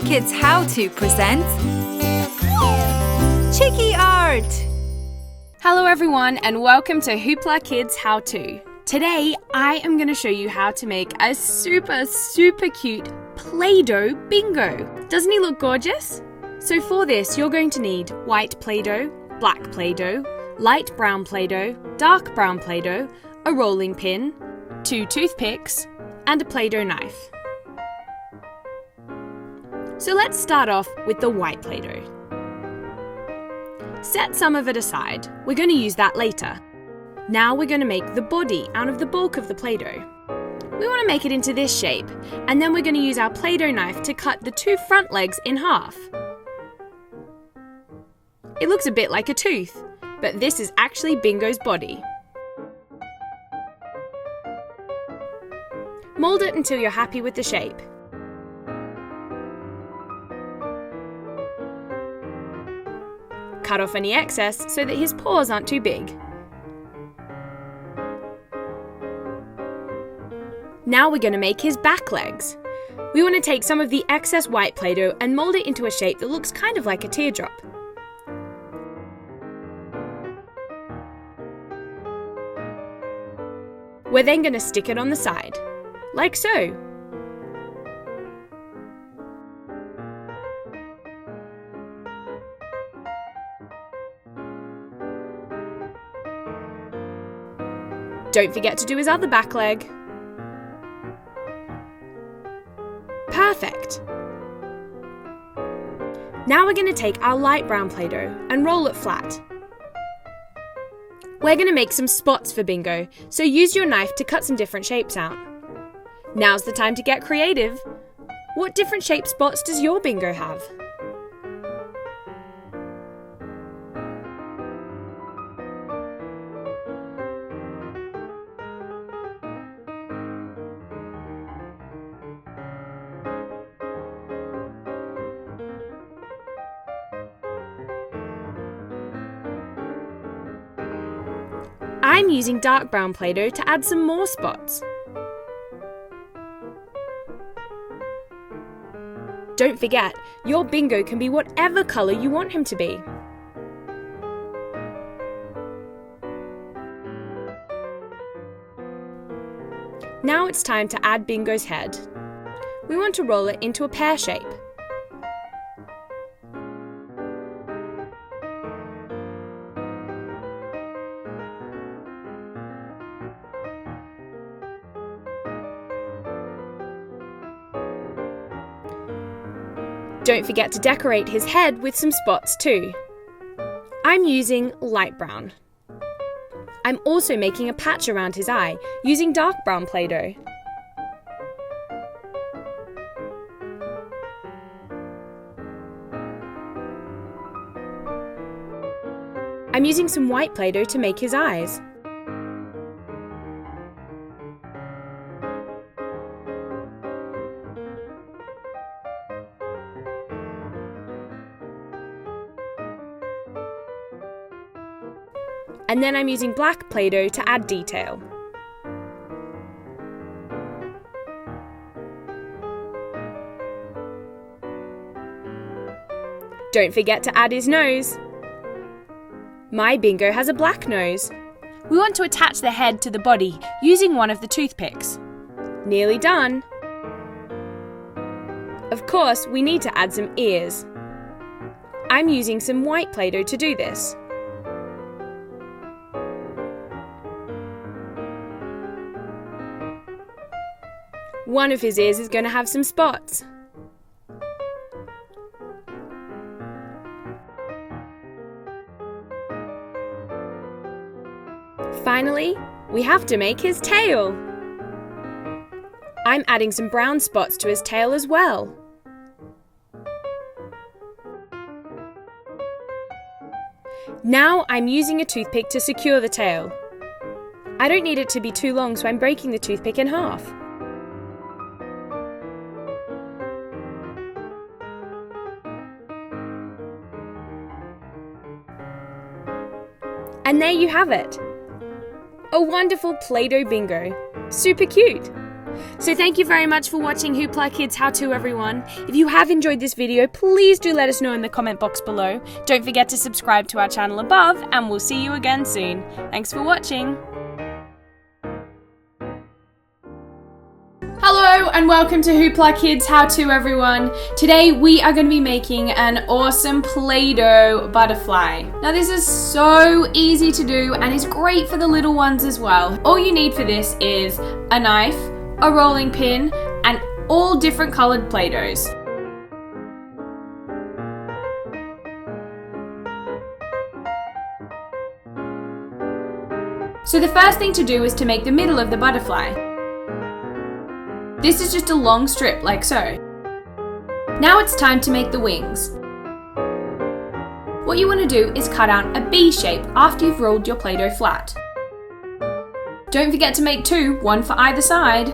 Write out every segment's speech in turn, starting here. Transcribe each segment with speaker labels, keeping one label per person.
Speaker 1: HooplaKidz How To presents Cheeky Art!
Speaker 2: Hello everyone and welcome to HooplaKidz How To. Today I am going to show you how to make a super cute play-doh bingo. Doesn't he look gorgeous? So for this you're going to need white play-doh, black play-doh, light brown play-doh, dark brown play-doh, a rolling pin, 2 toothpicks, and a play-doh knife. So let's start off with the white play-doh. Set some of it aside. We're going to use that later. Now we're going to make the body out of the bulk of the play-doh. We want to make it into this shape, and then we're going to use our play-doh knife to cut the 2 front legs in half. It looks a bit like a tooth, but this is actually Bingo's body. Mold it until you're happy with the shape. Cut off any excess so that his paws aren't too big. Now we're going to make his back legs. We want to take some of the excess white play-doh and mold it into a shape that looks kind of like a teardrop. We're then going to stick it on the side, like so. Don't forget to do his other back leg. Perfect! Now we're going to take our light brown play-doh and roll it flat. We're going to make some spots for Bingo, so use your knife to cut some different shapes out. Now's the time to get creative. What different shaped spots does your Bingo have? I'm using dark brown play-doh to add some more spots. Don't forget, your Bingo can be whatever colour you want him to be. Now it's time to add Bingo's head. We want to roll it into a pear shape. Don't forget to decorate his head with some spots too. I'm using light brown. I'm also making a patch around his eye using dark brown play-doh. I'm using some white play-doh to make his eyes. And then I'm using black play-doh to add detail. Don't forget to add his nose. My Bingo has a black nose. We want to attach the head to the body using one of the toothpicks. Nearly done. Of course, we need to add some ears. I'm using some white play-doh to do this. One of his ears is going to have some spots. Finally, we have to make his tail. I'm adding some brown spots to his tail as well. Now I'm using a toothpick to secure the tail. I don't need it to be too long, so I'm breaking the toothpick in half. And there you have it! A wonderful Play-Doh bingo. Super cute! So thank you very much for watching HooplaKidz How To, everyone. If you have enjoyed this video, please do let us know in the comment box below. Don't forget to subscribe to our channel above, and we'll see you again soon. Thanks for watching. Hello and welcome to HooplaKidz How To, everyone. Today we are going to be making an awesome Play-Doh butterfly. Now this is so easy to do and it's great for the little ones as well. All you need for this is a knife, a rolling pin, and all different colored Play-Dohs. So the first thing to do is to make the middle of the butterfly. This is just a long strip like so. Now it's time to make the wings. What you want to do is cut out a B shape after you've rolled your Play-Doh flat. Don't forget to make two, one for either side.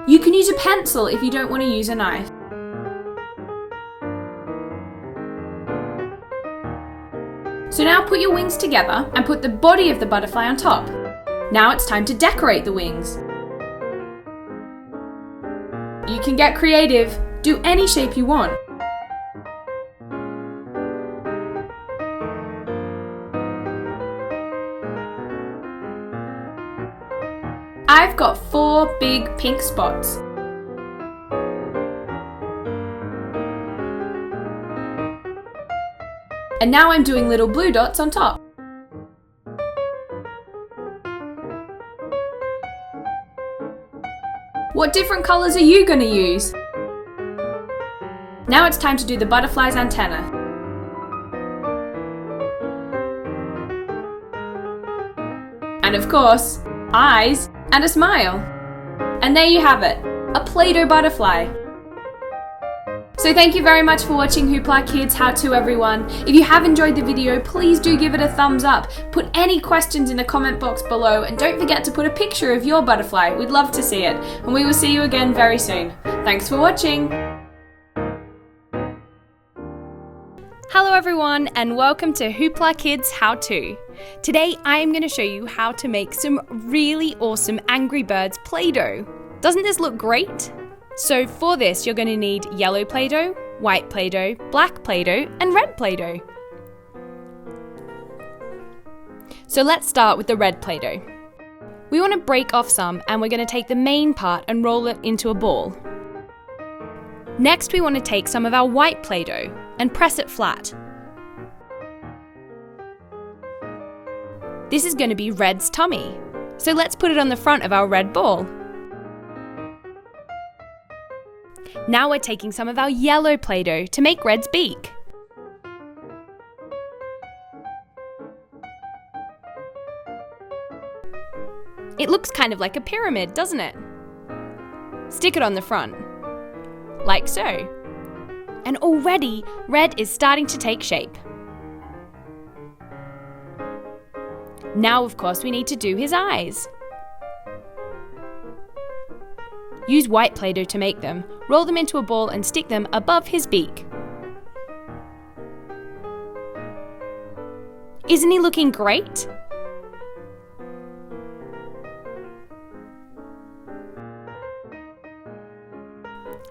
Speaker 2: You can use a pencil if you don't want to use a knife. So now put your wings together and put the body of the butterfly on top. Now it's time to decorate the wings. You can get creative, do any shape you want. I've got 4 big pink spots. And now I'm doing little blue dots on top. What different colours are you going to use? Now it's time to do the butterfly's antenna. And of course, eyes and a smile. And there you have it, a Play-Doh butterfly. So thank you very much for watching HooplaKidz How To, everyone. If you have enjoyed the video, please do give it a thumbs up. Put any questions in the comment box below and don't forget to put a picture of your butterfly. We'd love to see it. And we will see you again very soon. Thanks for watching. Hello everyone and welcome to HooplaKidz How To. Today I am going to show you how to make some really awesome Angry Birds Play-Doh. Doesn't this look great? So for this, you're going to need yellow Play-Doh, white Play-Doh, black Play-Doh, and red Play-Doh. So let's start with the red Play-Doh. We want to break off some, and we're going to take the main part and roll it into a ball. Next, we want to take some of our white Play-Doh and press it flat. This is going to be Red's tummy. So let's put it on the front of our red ball. Now we're taking some of our yellow Play-Doh to make Red's beak. It looks kind of like a pyramid, doesn't it? Stick it on the front, like so. And already, Red is starting to take shape. Now, of course, we need to do his eyes. Use white Play-Doh to make them, roll them into a ball and stick them above his beak. Isn't he looking great?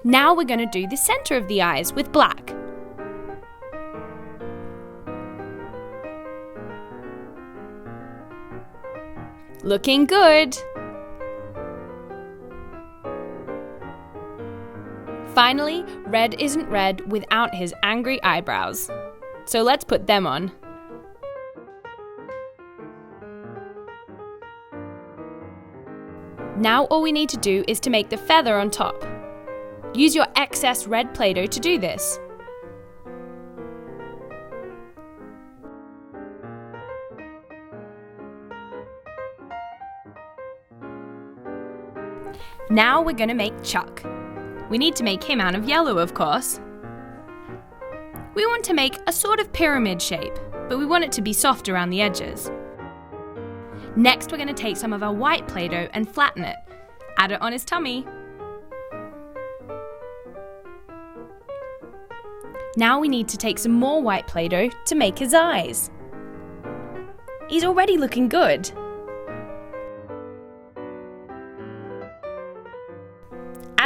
Speaker 2: Now we're going to do the center of the eyes with black. Looking good! Finally, Red isn't red without his angry eyebrows. So let's put them on. Now all we need to do is to make the feather on top. Use your excess red Play-Doh to do this. Now we're going to make Chuck. We need to make him out of yellow, of course. We want to make a sort of pyramid shape, but we want it to be soft around the edges. Next, we're going to take some of our white Play-Doh and flatten it. Add it on his tummy. Now we need to take some more white Play-Doh to make his eyes. He's already looking good.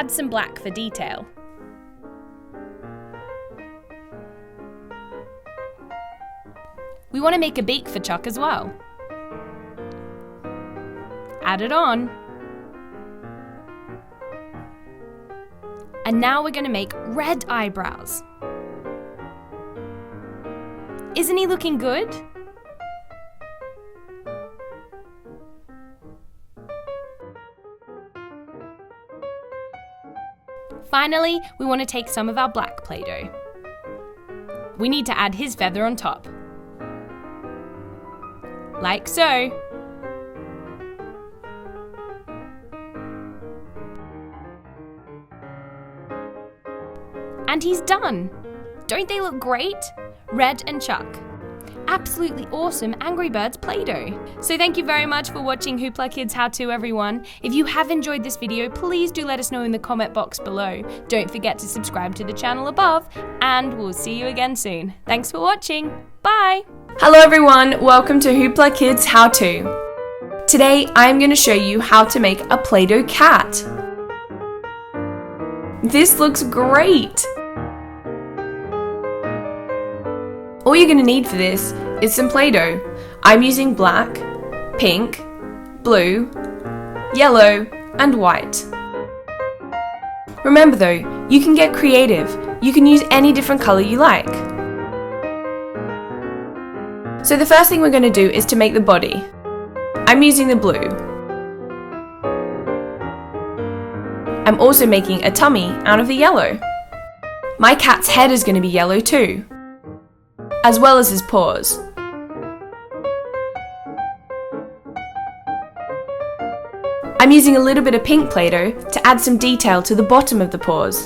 Speaker 2: add some black for detail. We want to make a beak for Chuck as well. Add it on. And now we're going to make red eyebrows. Isn't he looking good? Finally, we want to take some of our black Play-Doh. We need to add his feather on top. Like so. And he's done! Don't they look great? Red and Chuck. Absolutely awesome Angry Birds Play-Doh. So thank you very much for watching HooplaKidz How To, everyone. If you have enjoyed this video, please do let us know in the comment box below. Don't forget to subscribe to the channel above, and we'll see you again soon. Thanks for watching. Bye! Hello everyone, welcome to HooplaKidz How To. Today I'm going to show you how to make a Play-Doh cat. This looks great! All you're going to need for this is some Play-Doh. I'm using black, pink, blue, yellow, and white. Remember though, you can get creative. You can use any different colour you like. So the first thing we're going to do is to make the body. I'm using the blue. I'm also making a tummy out of the yellow. My cat's head is going to be yellow too, as well as his paws. I'm using a little bit of pink Play-Doh to add some detail to the bottom of the paws.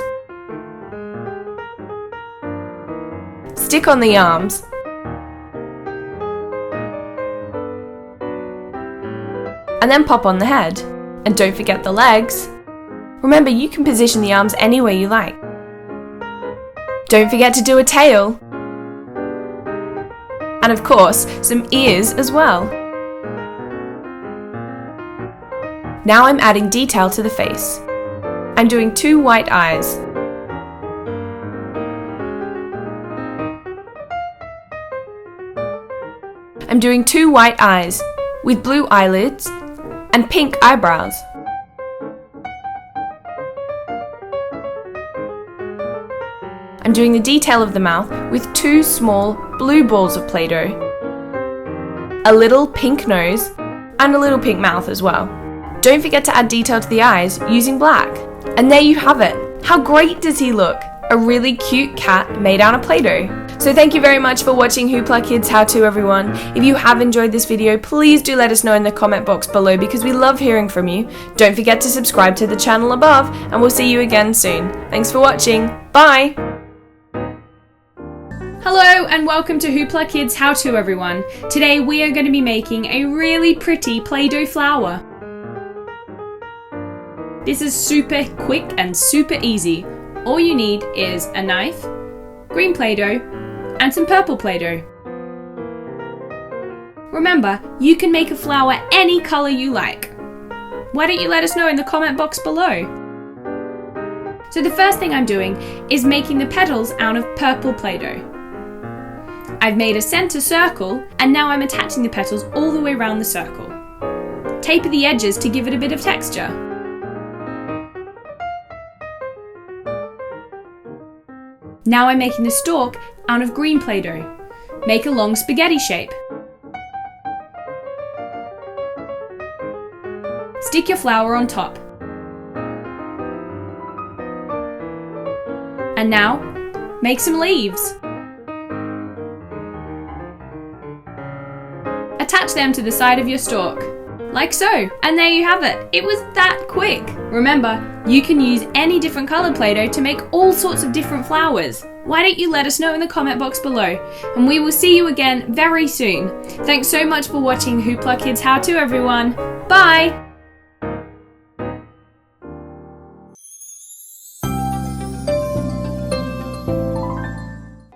Speaker 2: Stick on the arms. And then pop on the head. And don't forget the legs. Remember, you can position the arms any way you like. Don't forget to do a tail. And of course, some ears as well. Now I'm adding detail to the face. I'm doing 2 white eyes. I'm doing 2 white eyes with blue eyelids and pink eyebrows. I'm doing the detail of the mouth with 2 small blue balls of Play-Doh, a little pink nose, and a little pink mouth as well. Don't forget to add detail to the eyes using black. And there you have it. How great does he look? A really cute cat made out of Play-Doh. So thank you very much for watching HooplaKidz How To, everyone. If you have enjoyed this video, please do let us know in the comment box below because we love hearing from you. Don't forget to subscribe to the channel above, and we'll see you again soon. Thanks for watching. Bye! Hello and welcome to HooplaKidz How To, everyone. Today we are going to be making a really pretty Play-Doh flower. This is super quick and super easy. All you need is a knife, green Play-Doh, and some purple Play-Doh. Remember, you can make a flower any colour you like. Why don't you let us know in the comment box below? So the first thing I'm doing is making the petals out of purple Play-Doh. I've made a centre circle, and now I'm attaching the petals all the way around the circle. Taper the edges to give it a bit of texture. Now I'm making the stalk out of green Play-Doh. Make a long spaghetti shape. Stick your flower on top. And now, make some leaves. Attach them to the side of your stalk, like so. And there you have it. It was that quick. Remember, you can use any different colour Play-Doh to make all sorts of different flowers. Why don't you let us know in the comment box below? And we will see you again very soon. Thanks so much for watching HooplaKidz How To, everyone. Bye!